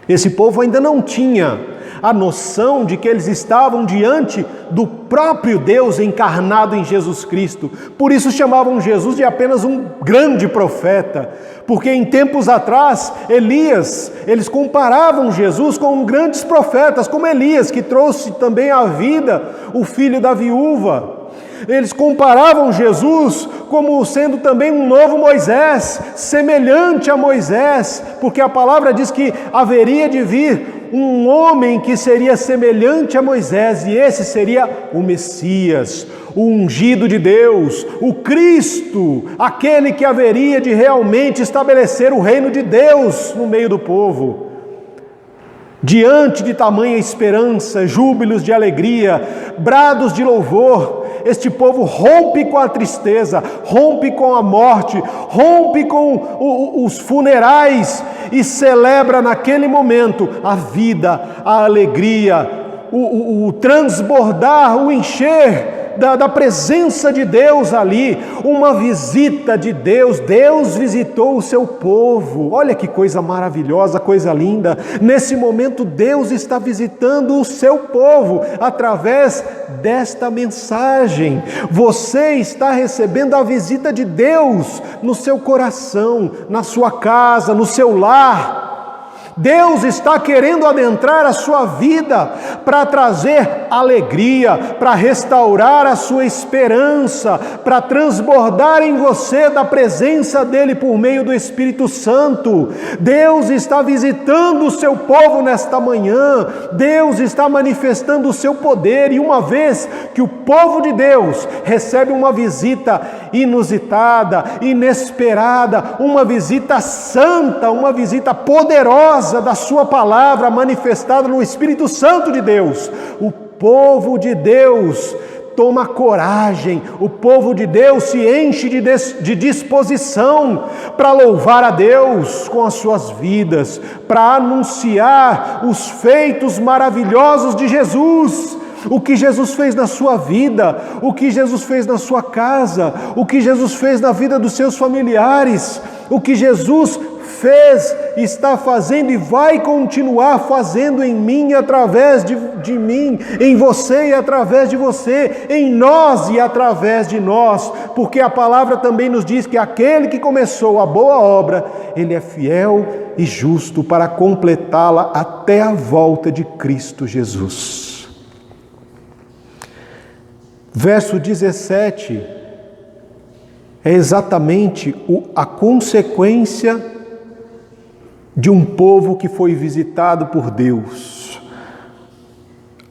Esse povo ainda não tinha a noção de que eles estavam diante do próprio Deus encarnado em Jesus Cristo. Por isso chamavam Jesus de apenas um grande profeta, porque em tempos atrás, eles comparavam Jesus com grandes profetas, como Elias, que trouxe também à vida o filho da viúva. Eles comparavam Jesus como sendo também um novo Moisés, semelhante a Moisés, porque a palavra diz que haveria de vir um homem que seria semelhante a Moisés, e esse seria o Messias, o ungido de Deus, o Cristo, aquele que haveria de realmente estabelecer o reino de Deus no meio do povo. Diante de tamanha esperança, júbilos de alegria, brados de louvor, este povo rompe com a tristeza, rompe com a morte, rompe com os funerais e celebra naquele momento a vida, a alegria, o transbordar, o encher da presença de Deus ali, uma visita de Deus. Deus visitou o seu povo. Olha que coisa maravilhosa, coisa linda. Nesse momento Deus está visitando o seu povo através desta mensagem. Você está recebendo a visita de Deus no seu coração, na sua casa, no seu lar. Deus está querendo adentrar a sua vida para trazer alegria, para restaurar a sua esperança, para transbordar em você da presença dEle por meio do Espírito Santo. Deus está visitando o seu povo nesta manhã, Deus está manifestando o seu poder, e uma vez que o povo de Deus recebe uma visita inusitada, inesperada, uma visita santa, uma visita poderosa da sua palavra manifestada no Espírito Santo de Deus, o povo de Deus toma coragem, o povo de Deus se enche de disposição para louvar a Deus com as suas vidas, para anunciar os feitos maravilhosos de Jesus. O que Jesus fez na sua vida, o que Jesus fez na sua casa, o que Jesus fez na vida dos seus familiares, o que Jesus fez, está fazendo e vai continuar fazendo em mim e através de mim, em você e através de você, em nós e através de nós, porque a palavra também nos diz que aquele que começou a boa obra, ele é fiel e justo para completá-la até a volta de Cristo Jesus. Verso 17 é exatamente a consequência de um povo que foi visitado por Deus.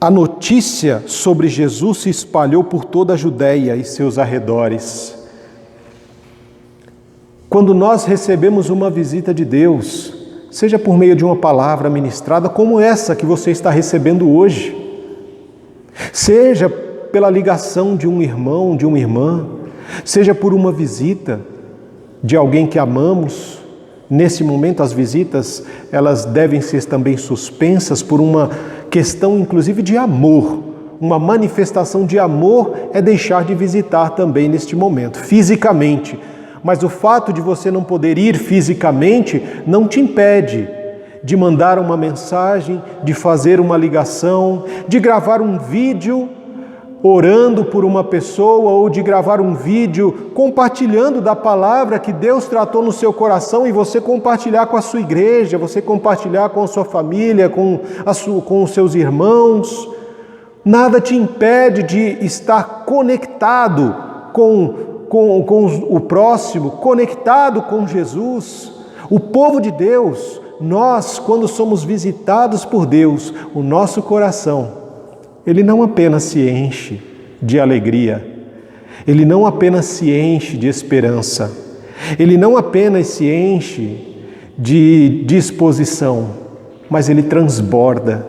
A notícia sobre Jesus se espalhou por toda a Judéia e seus arredores. Quando nós recebemos uma visita de Deus, seja por meio de uma palavra ministrada como essa que você está recebendo hoje, seja pela ligação de um irmão, de uma irmã, seja por uma visita de alguém que amamos. Nesse momento as visitas, elas devem ser também suspensas por uma questão inclusive de amor. Uma manifestação de amor é deixar de visitar também neste momento, fisicamente. Mas o fato de você não poder ir fisicamente não te impede de mandar uma mensagem, de fazer uma ligação, de gravar um vídeo orando por uma pessoa, ou de gravar um vídeo compartilhando da palavra que Deus tratou no seu coração e você compartilhar com a sua igreja, você compartilhar com a sua família, com os seus irmãos. Nada te impede de estar conectado com o próximo, conectado com Jesus. O povo de Deus, nós, quando somos visitados por Deus, o nosso coração, ele não apenas se enche de alegria, ele não apenas se enche de esperança, ele não apenas se enche de disposição, mas ele transborda,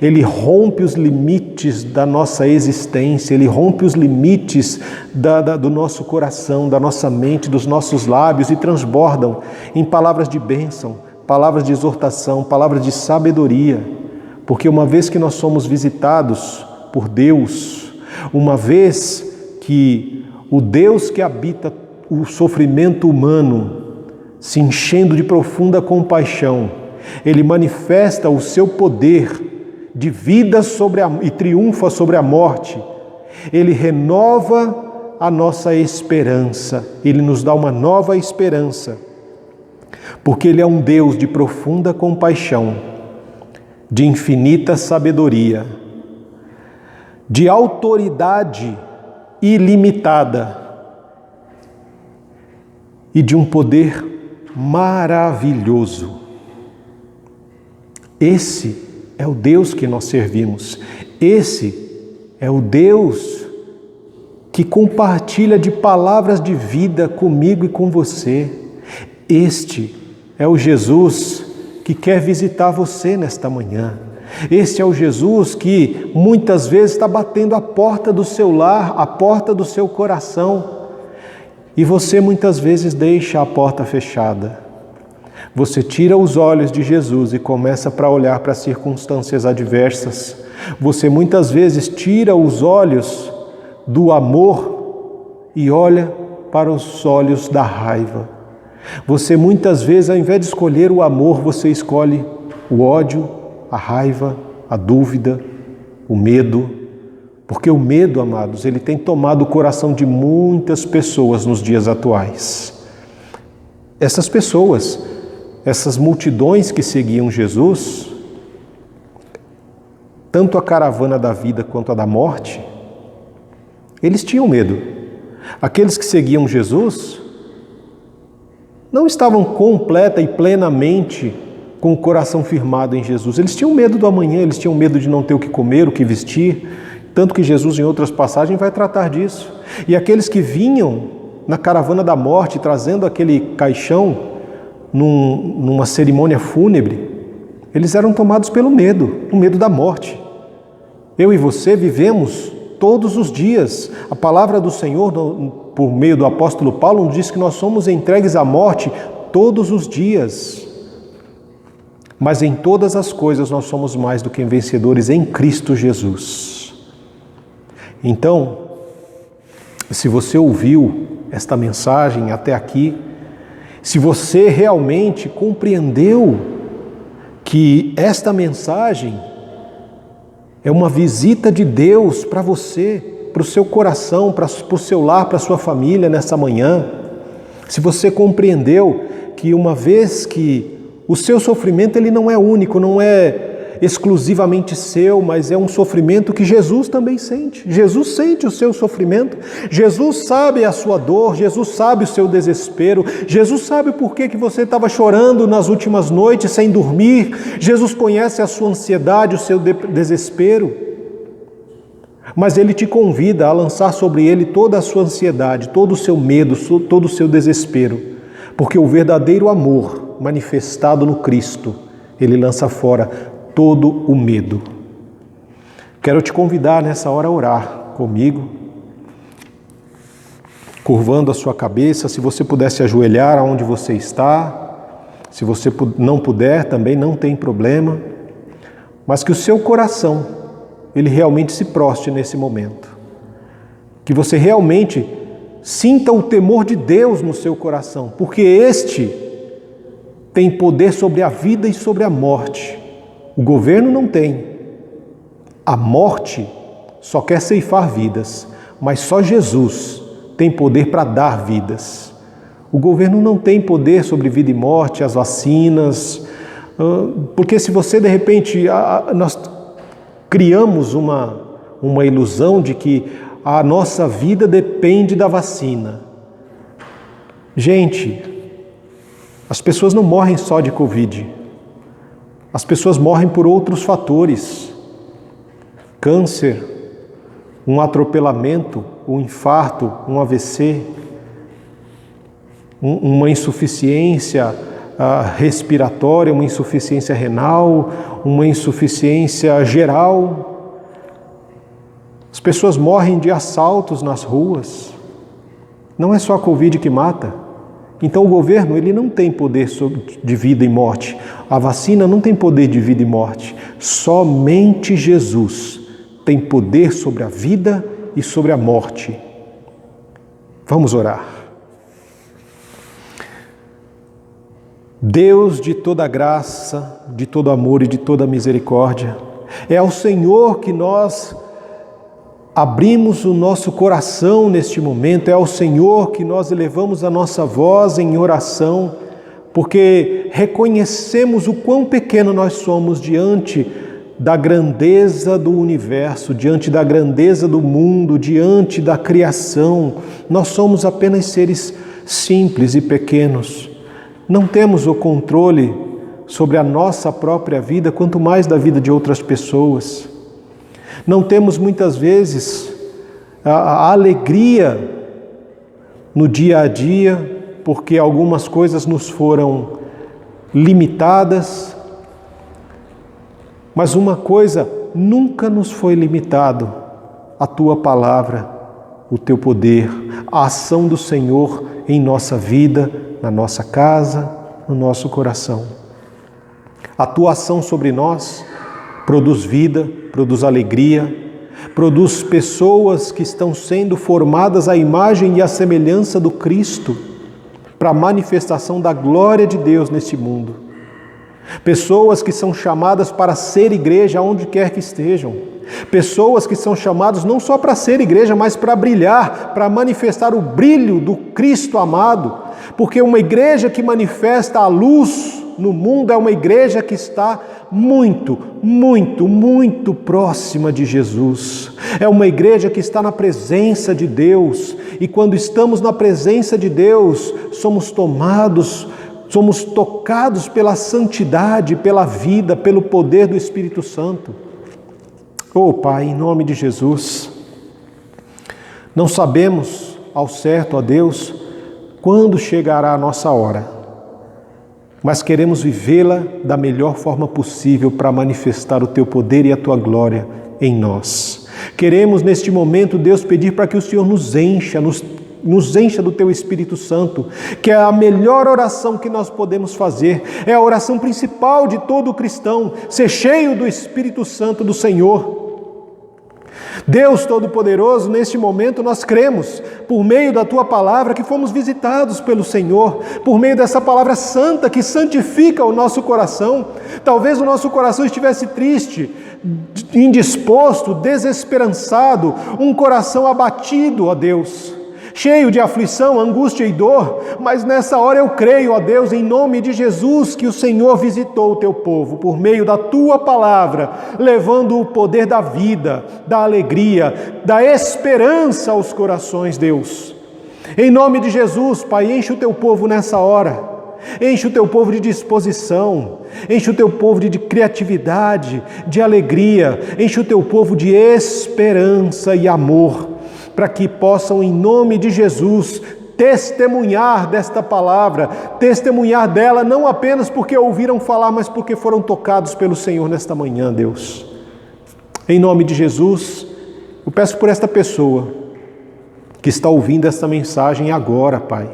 ele rompe os limites limites da nossa existência, Ele rompe os limites do nosso coração, da nossa mente, dos nossos lábios e transbordam em palavras de bênção, palavras de exortação, palavras de sabedoria. Porque uma vez que nós somos visitados por Deus, uma vez que o Deus que habita o sofrimento humano, se enchendo de profunda compaixão, Ele manifesta o seu poder de vida e triunfa sobre a morte. Ele renova a nossa esperança, Ele nos dá uma nova esperança, porque Ele é um Deus de profunda compaixão, de infinita sabedoria, de autoridade ilimitada e de um poder maravilhoso. Esse é o Deus que nós servimos. Esse é o Deus que compartilha de palavras de vida comigo e com você. Este é o Jesus que quer visitar você nesta manhã. Este é o Jesus que muitas vezes está batendo a porta do seu lar, a porta do seu coração. E você muitas vezes deixa a porta fechada. Você tira os olhos de Jesus e começa para olhar para as circunstâncias adversas. Você muitas vezes tira os olhos do amor e olha para os olhos da raiva. Você muitas vezes, ao invés de escolher o amor, você escolhe o ódio, a raiva, a dúvida, o medo. Porque o medo, amados, ele tem tomado o coração de muitas pessoas nos dias atuais. Essas pessoas, essas multidões que seguiam Jesus, tanto a caravana da vida quanto a da morte, eles tinham medo. Aqueles que seguiam Jesus não estavam completa e plenamente com o coração firmado em Jesus. Eles tinham medo do amanhã, eles tinham medo de não ter o que comer, o que vestir, tanto que Jesus, em outras passagens, vai tratar disso. E aqueles que vinham na caravana da morte, trazendo aquele caixão numa cerimônia fúnebre, eles eram tomados pelo medo, o medo da morte. Eu e você vivemos todos os dias. A palavra do Senhor, por meio do apóstolo Paulo, nos diz que nós somos entregues à morte todos os dias. Mas em todas as coisas nós somos mais do que vencedores em Cristo Jesus. Então, se você ouviu esta mensagem até aqui, se você realmente compreendeu que esta mensagem é uma visita de Deus para você, para o seu coração, para o seu lar, para a sua família nessa manhã, se você compreendeu que uma vez que o seu sofrimento ele não é único, não é exclusivamente seu, mas é um sofrimento que Jesus também sente. Jesus sente o seu sofrimento, Jesus sabe a sua dor, Jesus sabe o seu desespero, Jesus sabe por que você estava chorando nas últimas noites sem dormir, Jesus conhece a sua ansiedade, o seu desespero, mas Ele te convida a lançar sobre Ele toda a sua ansiedade, todo o seu medo, todo o seu desespero, porque o verdadeiro amor manifestado no Cristo, Ele lança fora todo o medo. Quero te convidar nessa hora a orar comigo, curvando a sua cabeça. Se você puder se ajoelhar aonde você está, se você não puder também não tem problema, mas que o seu coração, ele realmente se prostre nesse momento, que você realmente sinta o temor de Deus no seu coração, porque este tem poder sobre a vida e sobre a morte. O governo não tem. A morte só quer ceifar vidas, mas só Jesus tem poder para dar vidas. O governo não tem poder sobre vida e morte, as vacinas, porque se você de repente, nós criamos uma ilusão de que a nossa vida depende da vacina. Gente, as pessoas não morrem só de Covid. As pessoas morrem por outros fatores. Câncer, um atropelamento, um infarto, um AVC, uma insuficiência respiratória, uma insuficiência renal, uma insuficiência geral. pessoas morrem de assaltos nas ruas. Não é só a Covid que mata. Então o governo ele não tem poder de vida e morte. A vacina não tem poder de vida e morte. Somente Jesus tem poder sobre a vida e sobre a morte. Vamos orar. Deus de toda graça, de todo amor e de toda misericórdia, é ao Senhor que nós abrimos o nosso coração neste momento, é ao Senhor que nós elevamos a nossa voz em oração, porque reconhecemos o quão pequeno nós somos diante da grandeza do universo, diante da grandeza do mundo, diante da criação. Nós somos apenas seres simples e pequenos. Não temos o controle sobre a nossa própria vida, quanto mais da vida de outras pessoas. Não temos muitas vezes a alegria no dia a dia, porque algumas coisas nos foram limitadas, mas uma coisa nunca nos foi limitado: a Tua palavra, o Teu poder, a ação do Senhor em nossa vida, na nossa casa, no nosso coração. A Tua ação sobre nós produz vida, produz alegria, produz pessoas que estão sendo formadas à imagem e à semelhança do Cristo, para a manifestação da glória de Deus neste mundo. Pessoas que são chamadas para ser igreja onde quer que estejam. Pessoas que são chamadas não só para ser igreja, mas para brilhar, para manifestar o brilho do Cristo amado. Porque uma igreja que manifesta a luz no mundo é uma igreja que está muito, muito, muito próxima de Jesus. É uma igreja que está na presença de Deus. E quando estamos na presença de Deus, somos tocados pela santidade, pela vida, pelo poder do Espírito Santo. Oh Pai, em nome de Jesus, não sabemos ao certo, ó Deus, quando chegará a nossa hora, mas queremos vivê-la da melhor forma possível para manifestar o Teu poder e a Tua glória em nós. Queremos neste momento, Deus, pedir para que o Senhor nos encha do Teu Espírito Santo, que é a melhor oração que nós podemos fazer, é a oração principal de todo cristão, ser cheio do Espírito Santo do Senhor. Deus Todo-Poderoso, neste momento nós cremos, por meio da Tua palavra, que fomos visitados pelo Senhor, por meio dessa palavra santa que santifica o nosso coração. Talvez o nosso coração estivesse triste, indisposto, desesperançado, um coração abatido, ó Deus, cheio de aflição, angústia e dor, mas nessa hora eu creio, ó Deus, em nome de Jesus, que o Senhor visitou o Teu povo por meio da Tua palavra, levando o poder da vida, da alegria, da esperança aos corações, Deus. Em nome de Jesus, Pai, enche o Teu povo nessa hora, enche o Teu povo de disposição, enche o Teu povo de criatividade, de alegria, enche o Teu povo de esperança e amor, para que possam, em nome de Jesus, testemunhar desta palavra, testemunhar dela não apenas porque ouviram falar, mas porque foram tocados pelo Senhor nesta manhã, Deus. Em nome de Jesus, eu peço por esta pessoa que está ouvindo esta mensagem agora, Pai.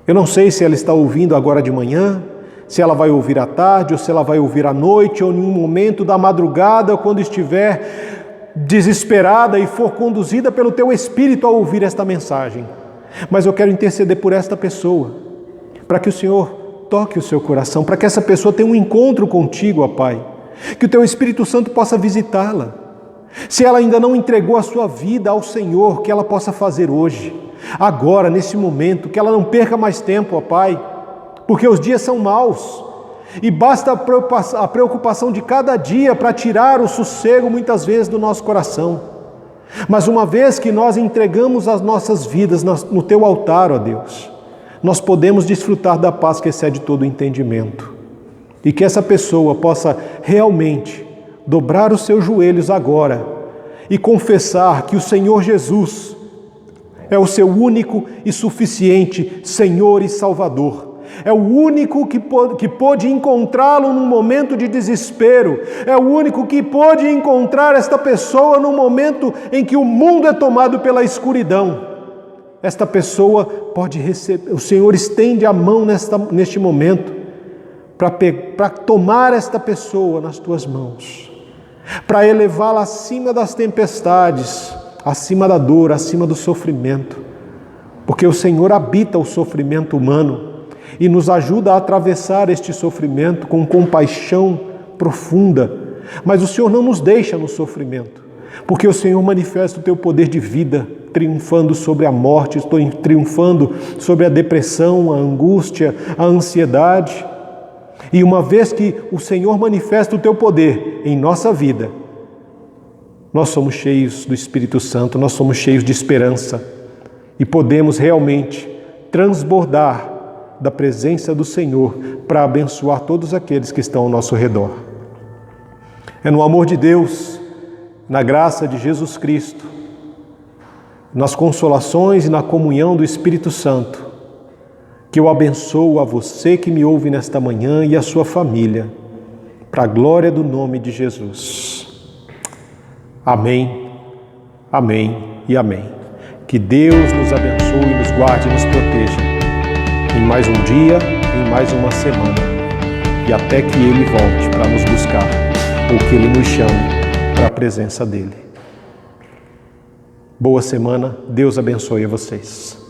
Eu não sei se ela está ouvindo agora de manhã, se ela vai ouvir à tarde, ou se ela vai ouvir à noite, ou em um momento da madrugada, ou quando estiver desesperada e for conduzida pelo Teu Espírito a ouvir esta mensagem. Mas eu quero interceder por esta pessoa, para que o Senhor toque o seu coração, para que essa pessoa tenha um encontro contigo, ó Pai, que o Teu Espírito Santo possa visitá-la. Se ela ainda não entregou a sua vida ao Senhor, que ela possa fazer hoje, agora, nesse momento, que ela não perca mais tempo, ó Pai, porque os dias são maus. E basta a preocupação de cada dia para tirar o sossego muitas vezes do nosso coração. Mas uma vez que nós entregamos as nossas vidas no Teu altar, ó Deus, nós podemos desfrutar da paz que excede todo o entendimento. E que essa pessoa possa realmente dobrar os seus joelhos agora e confessar que o Senhor Jesus é o seu único e suficiente Senhor e Salvador. É o único que pôde encontrá-lo num momento de desespero. É o único que pôde encontrar esta pessoa num momento em que o mundo é tomado pela escuridão. Esta pessoa pode receber, o Senhor estende a mão neste momento para tomar esta pessoa nas tuas mãos, para elevá-la acima das tempestades, acima da dor, acima do sofrimento, porque o Senhor habita o sofrimento humano e nos ajuda a atravessar este sofrimento com compaixão profunda, mas o Senhor não nos deixa no sofrimento, porque o Senhor manifesta o teu poder de vida, triunfando sobre a morte, triunfando sobre a depressão, a angústia, a ansiedade. E uma vez que o Senhor manifesta o teu poder em nossa vida, nós somos cheios do Espírito Santo, nós somos cheios de esperança e podemos realmente transbordar da presença do Senhor para abençoar todos aqueles que estão ao nosso redor. É no amor de Deus, na graça de Jesus Cristo, nas consolações e na comunhão do Espírito Santo, que eu abençoo a você que me ouve nesta manhã e a sua família, para a glória do nome de Jesus. Amém, amém e amém. Que Deus nos abençoe, nos guarde e nos proteja em mais um dia, em mais uma semana, e até que Ele volte para nos buscar, ou que Ele nos chame para a presença dEle. Boa semana, Deus abençoe a vocês.